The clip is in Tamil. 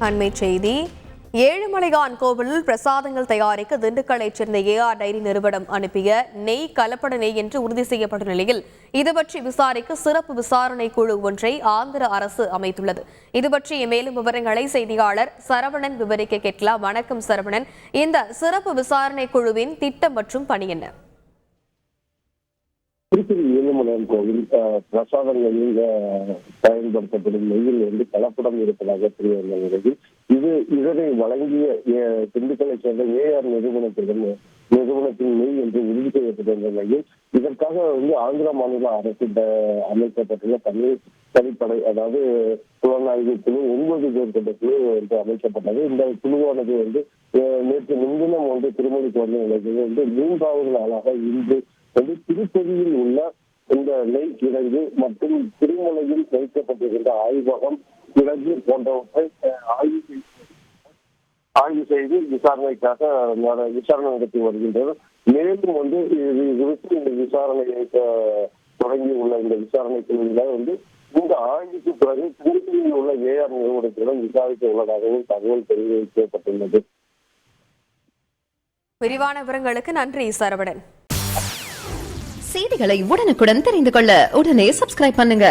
அண்மை செய்தி. ஏழுமலையான் கோவிலில் பிரசாதங்கள் தயாரிக்க திண்டுக்கல்லைச் சேர்ந்த ஏஆர் டைரி நிறுவனம் அனுப்பிய நெய் கலப்பட நெய் என்று உறுதி செய்யப்பட்ட நிலையில் இதுபற்றி விசாரிக்க சிறப்பு விசாரணை குழு ஒன்றை ஆந்திர அரசு அமைத்துள்ளது. இதுபற்றிய மேலும் விவரங்களை செய்தியாளர் சரவணன் விவரிக்க கேட்கலாம். வணக்கம் சரவணன், இந்த சிறப்பு விசாரணை குழுவின் திட்டம் மற்றும் பணி என்ன? திருப்பதி ஏழுமலையான் கோவில் பிரசாதங்களில் பயன்படுத்தப்படும் நெய்யில் கலப்படம் இருப்பதாக தெரிய வந்த நிலையில் இதனை வழங்கிய திண்டுக்கலை சேர்ந்த ஏஆர் நிறுவனத்தின் நெய் என்று உறுதி செய்யப்பட்ட நிலையில் இதற்காக ஆந்திர மாநில அரசு அமைக்கப்பட்டுள்ள தனிப்படை, அதாவது புலனாய்வு குழு 9 பேர் கொண்ட குழு என்று அமைக்கப்பட்டது. இந்த குழுவானது நேற்று முன்தினம் திருமணிக்கு வந்த நிலையில் 3வது நாளாக இன்று திருப்பதியில் உள்ள இந்த நெய் கிடங்கு மற்றும் திருமலையில் வைக்கப்பட்டிருக்கின்ற ஆய்வகம், கிடங்கு போன்றவற்றை ஆய்வு செய்து விசாரணைக்காக விசாரணை நடத்தி வருகின்றனர். மேலும் இது குறித்து இந்த விசாரணையை தொடங்கியுள்ள இந்த விசாரணை குழுவினர் இந்த ஆய்வுக்கு பிறகு திருப்பதியில் உள்ள ஏஆர் நிறுவனத்திடம் விசாரிக்க உள்ளதாகவும் தகவல் தெரிவிக்கப்பட்டுள்ளது. விரிவான விவரங்களுக்கு நன்றி சரவணன். செய்திகளை உடனுக்குடன் தெரிந்து கொள்ள உடனே சப்ஸ்கிரைப் பண்ணுங்க.